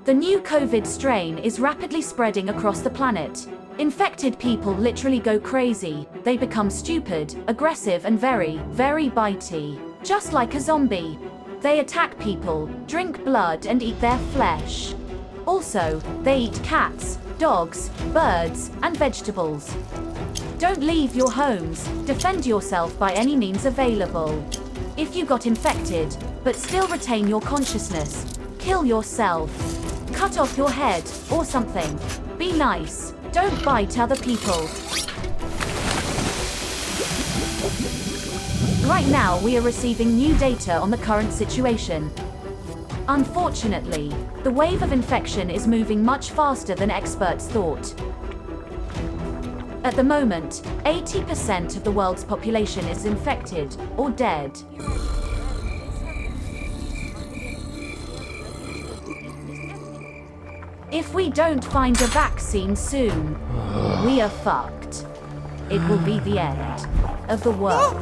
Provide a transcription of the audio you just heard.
The new COVID strain is rapidly spreading across the planet. Infected people literally go crazy. They become stupid, aggressive, and very, very bitey. Just like a zombie. They attack people, drink blood, and eat their flesh. Also, they eat cats, dogs, birds, and vegetables. Don't leave your homes. Defend yourself by any means available. If you got infected, but still retain your consciousness, kill yourself. Cut off your head, or something. Be nice. Don't bite other people. Right now we are receiving new data on the current situation. Unfortunately, the wave of infection is moving much faster than experts thought. At the moment, 80% of the world's population is infected or dead. If we don't find a vaccine soon, we are fucked. It will be the end of the world.